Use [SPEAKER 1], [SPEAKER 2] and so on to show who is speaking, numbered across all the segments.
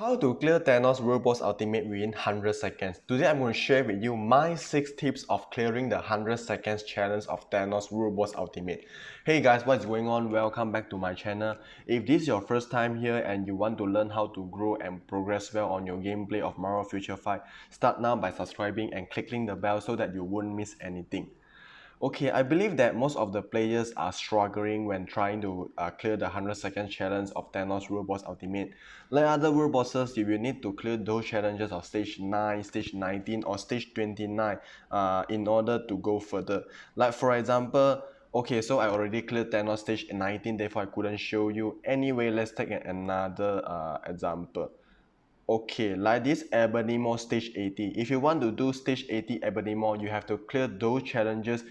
[SPEAKER 1] How to clear Thanos World Ultimate within 100 seconds. Today I'm going to share with you my 6 tips of clearing the 100 seconds challenge of Thanos World Ultimate. Hey guys, what's going on? Welcome back to my channel. If this is your first time here and you want to learn how to grow and progress well on your gameplay of Marvel Future Fight, start now by subscribing and clicking the bell so that you won't miss anything. Okay, I believe that most of the players are struggling when trying to clear the 100 second challenge of Thanos World Boss Ultimate. Like other world bosses, you will need to clear those challenges of stage 9, stage 19 or stage 29 in order to go further. Like for example, okay, so I already cleared Thanos stage 19, therefore I couldn't show you. Anyway, let's take another example. Okay, like this Ebonimo stage 80. If you want to do stage 80 Ebonimo, you have to clear those challenges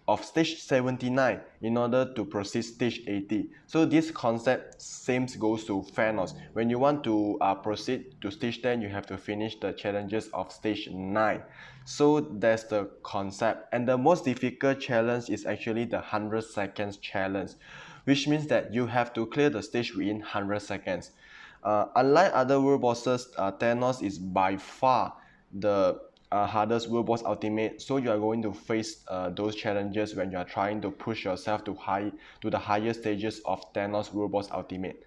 [SPEAKER 1] of stage 79 in order to proceed stage 80. So this concept same goes to THANOS. When you want to proceed to stage 10, you have to finish the challenges of stage 9. So that's the concept. And the most difficult challenge is actually the 100 seconds challenge, which means that you have to clear the stage within 100 seconds. Unlike other world bosses, Thanos is by far the hardest world boss ultimate, so you are going to face those challenges when you are trying to push yourself to the higher stages of Thanos world boss ultimate.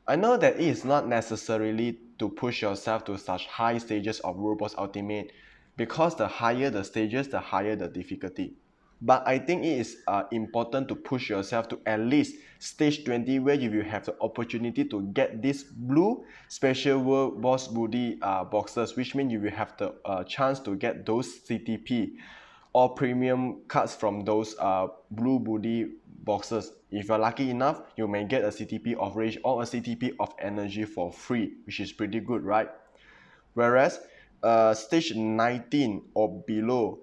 [SPEAKER 1] I know that it is not necessarily to push yourself to such high stages of world boss ultimate, because the higher the stages, the higher the difficulty. But I think it is important to push yourself to at least stage 20, where you will have the opportunity to get this blue special world boss booty boxes, which means you will have the chance to get those CTP or premium cards from those blue booty boxes. If you're lucky enough, you may get a CTP of rage or a CTP of energy for free, which is pretty good, right? Whereas stage 19 or below,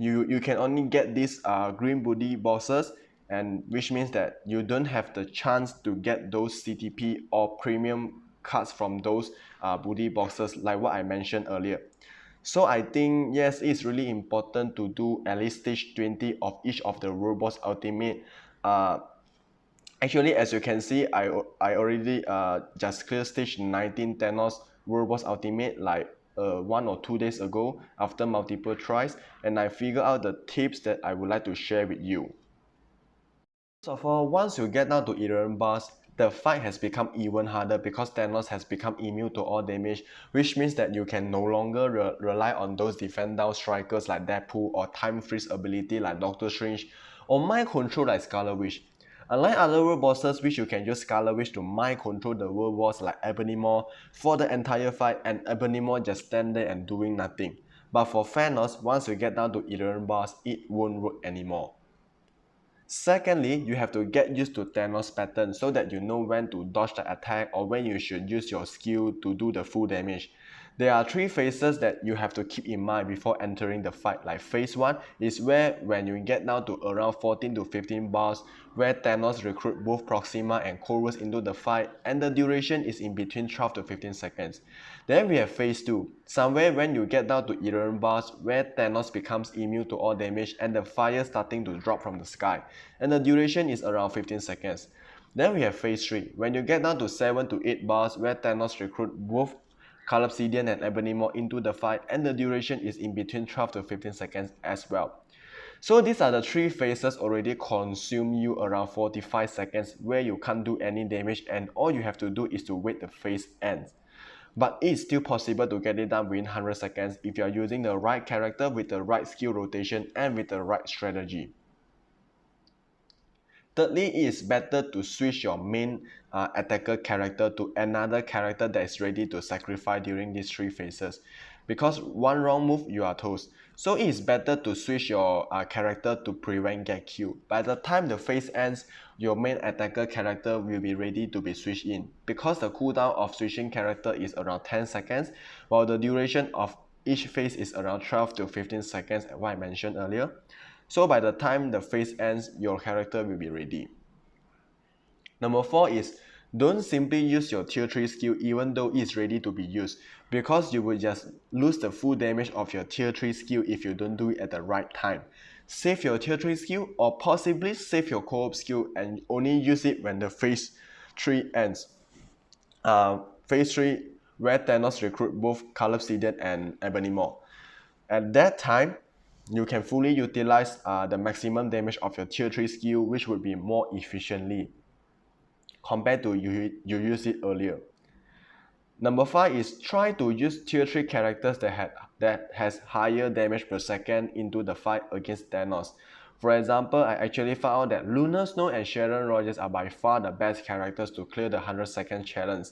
[SPEAKER 1] you can only get these green booty bosses, and which means that you don't have the chance to get those CTP or premium cards from those booty boxes like what I mentioned earlier. So I think yes, it's really important to do at least stage 20 of each of the world boss ultimate. Actually, as you can see, I already just cleared stage 19 Thanos World Boss Ultimate like 1 or 2 days ago after multiple tries, and I figured out the tips that I would like to share with you. First of all, once you get down to 11 bars, the fight has become even harder because Thanos has become immune to all damage, which means that you can no longer rely on those defend down strikers like Deadpool or time freeze ability like Doctor Strange or mind control like Scarlet Witch. Unlike other world bosses, which you can use Scarlet Witch to mind control the world boss like Ebonimo for the entire fight, and Ebonimo just stand there and doing nothing. But for Thanos, once you get down to 11 bars, it won't work anymore. Secondly, you have to get used to Thanos' pattern so that you know when to dodge the attack or when you should use your skill to do the full damage. There are 3 phases that you have to keep in mind before entering the fight. Like phase 1 is where when you get down to around 14 to 15 bars, where Thanos recruit both Proxima and Chorus into the fight, and the duration is in between 12 to 15 seconds. Then we have phase 2, somewhere when you get down to 11 bars, where Thanos becomes immune to all damage and the fire starting to drop from the sky, and the duration is around 15 seconds. Then we have phase 3, when you get down to 7 to 8 bars, where Thanos recruit both Galactus and Ebonimo into the fight, and the duration is in between 12 to 15 seconds as well. So these are the 3 phases already consume you around 45 seconds where you can't do any damage, and all you have to do is to wait the phase ends. But it's still possible to get it done within 100 seconds if you are using the right character with the right skill rotation and with the right strategy. Thirdly, it is better to switch your main attacker character to another character that is ready to sacrifice during these 3 phases, because one wrong move you are toast. So it is better to switch your character to prevent get killed. By the time the phase ends, your main attacker character will be ready to be switched in, because the cooldown of switching character is around 10 seconds, while the duration of each phase is around 12 to 15 seconds, as I mentioned earlier. So by the time the phase ends, your character will be ready. Number 4 is don't simply use your tier 3 skill even though it's ready to be used, because you will just lose the full damage of your tier 3 skill if you don't do it at the right time. Save your tier 3 skill, or possibly save your co-op skill and only use it when the phase 3 ends. Phase 3 where Thanos recruit both Scarlet and Ebony Maw. At that time, you can fully utilize the maximum damage of your tier 3 skill, which would be more efficiently compared to you use it earlier. Number 5 is try to use tier 3 characters that has higher damage per second into the fight against Thanos. For example, I actually found out that Lunar Snow and Sharon Rogers are by far the best characters to clear the 100-second challenge.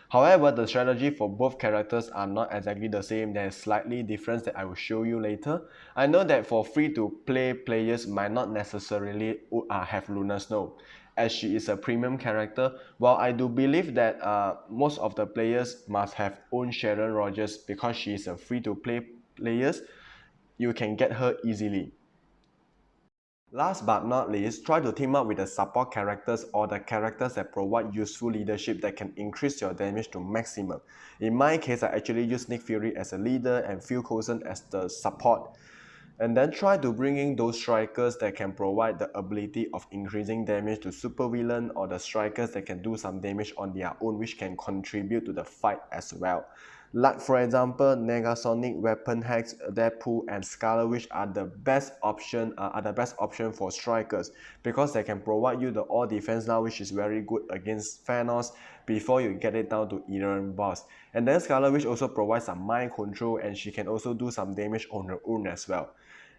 [SPEAKER 1] However, the strategy for both characters are not exactly the same. There is slightly difference that I will show you later. I know that for free-to-play players might not necessarily have Lunar Snow, as she is a premium character, while I do believe that most of the players must have own Sharon Rogers because she is a free-to-play players. You can get her easily. Last but not least, try to team up with the support characters or the characters that provide useful leadership that can increase your damage to maximum. In my case, I actually use Nick Fury as a leader and Phil Coulson as the support. And then try to bring in those strikers that can provide the ability of increasing damage to supervillain, or the strikers that can do some damage on their own which can contribute to the fight as well. Like for example, Negasonic, Weapon Hacks, Deadpool and Scarlet Witch are the best option for strikers because they can provide you the all defense now, which is very good against THANOS before you get it down to Iron boss. And then Scarlet Witch also provides some mind control and she can also do some damage on her own as well.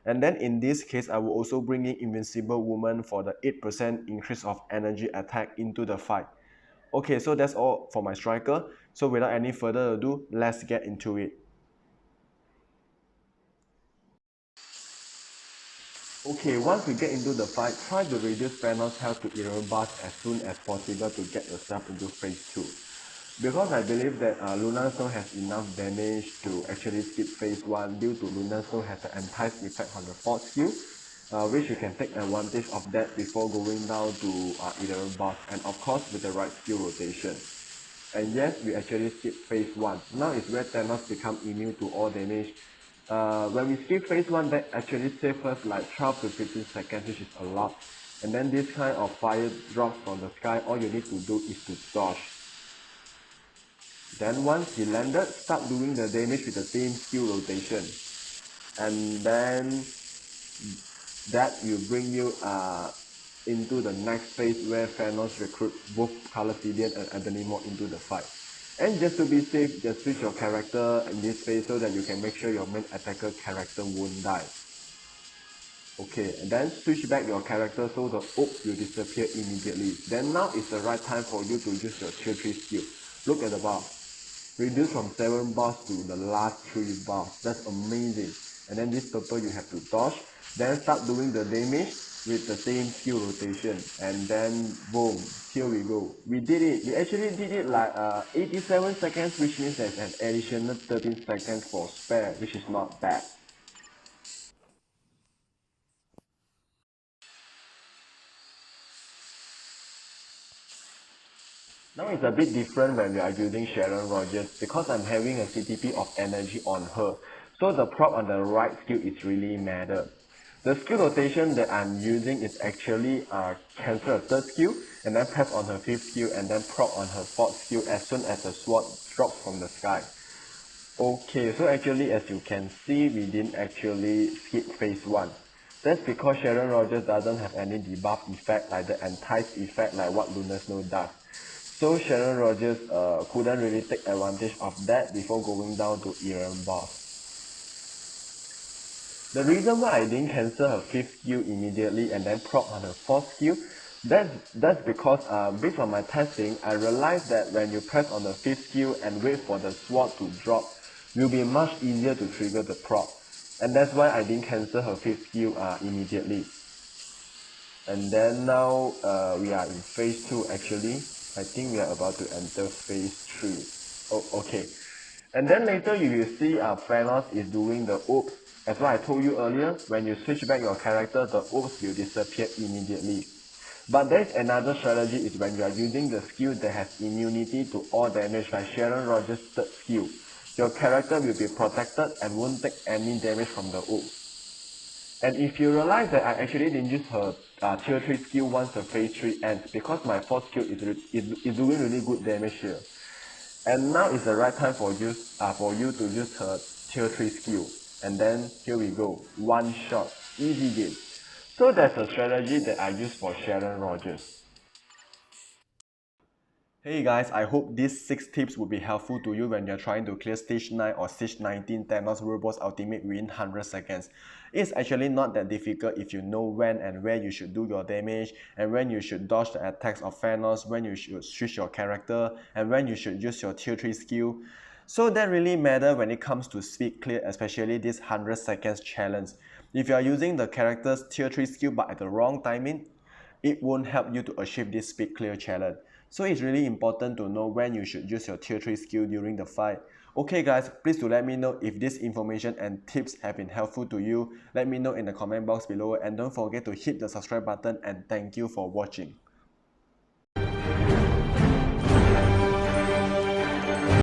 [SPEAKER 1] And then in this case, I will also bring in Invincible Woman for the 8% increase of energy attack into the fight. Okay, so that's all for my striker. So without any further ado, let's get into it. Okay, once we get into the fight, try to reduce Thanos' health to 11 bars as soon as possible to get yourself into phase 2. Because I believe that Lunar Snow has enough damage to actually skip phase 1 due to Lunar Snow has an entice effect on the 4th skill, which you can take advantage of that before going down to 11 boss, and of course with the right skill rotation. And yes, we actually skip phase 1. Now is where Thanos become immune to all damage. When we skip phase 1, that actually saves us like 12 to 15 seconds, which is a lot. And then this kind of fire drops from the sky, all you need to do is to dodge. Then once he landed, start doing the damage with the same skill rotation. And then that will bring you into the next phase where Thanos recruit both Scarlet and Ebony Maw into the fight. And just to be safe, just switch your character in this phase so that you can make sure your main attacker character won't die. Okay, and then switch back your character so the oops will disappear immediately. Then now is the right time for you to use your tier 3 skill. Look at the bar. Reduce from 7 bars to the last 3 bars. That's amazing. And then this purple you have to dodge. Then start doing the damage with the same skill rotation. And then boom, here we go. We did it. We actually did it like 87 seconds, which means there's an additional 13 seconds for spare, which is not bad. Now it's a bit different when we are using Sharon Rogers because I'm having a CTP of energy on her. So the prop on the right skill is really matter. The skill rotation that I'm using is actually cancel a 3rd skill and then press on her 5th skill and then prop on her 4th skill as soon as the sword drops from the sky. Okay, so actually as you can see, we didn't actually skip phase 1. That's because Sharon Rogers doesn't have any debuff effect like the entice effect like what Lunar Snow does. So Sharon Rogers couldn't really take advantage of that before going down to Iron boss. The reason why I didn't cancel her 5th skill immediately and then prop on her 4th skill, that's because based on my testing, I realized that when you press on the 5th skill and wait for the sword to drop, it will be much easier to trigger the prop. And that's why I didn't cancel her 5th skill immediately. And then now we are in phase 2 actually. I think we are about to enter phase 3. Oh, okay. And then later you will see Thanos is doing the oops. As what I told you earlier, when you switch back your character, the oops will disappear immediately. But there is another strategy is when you are using the skill that has immunity to all damage like Sharon Rogers' 3rd skill. Your character will be protected and won't take any damage from the oops. And if you realize that I actually didn't use her tier 3 skill once the phase 3 ends because my 4th skill is doing really good damage here. And now is the right time for you to use her tier 3 skill. And then here we go, one shot, easy game. So that's a strategy that I use for Sharon Rogers. Hey guys, I hope these 6 tips will be helpful to you when you're trying to clear stage 9 or stage 19 Thanos Robots Ultimate within 100 seconds. It's actually not that difficult if you know when and where you should do your damage, and when you should dodge the attacks of Thanos, when you should switch your character, and when you should use your tier 3 skill. So that really matters when it comes to speed clear, especially this 100 seconds challenge. If you are using the character's tier 3 skill but at the wrong timing, it won't help you to achieve this speed clear challenge. So it's really important to know when you should use your tier 3 skill during the fight. Okay guys, please do let me know if this information and tips have been helpful to you. Let me know in the comment box below, and don't forget to hit the subscribe button, and thank you for watching.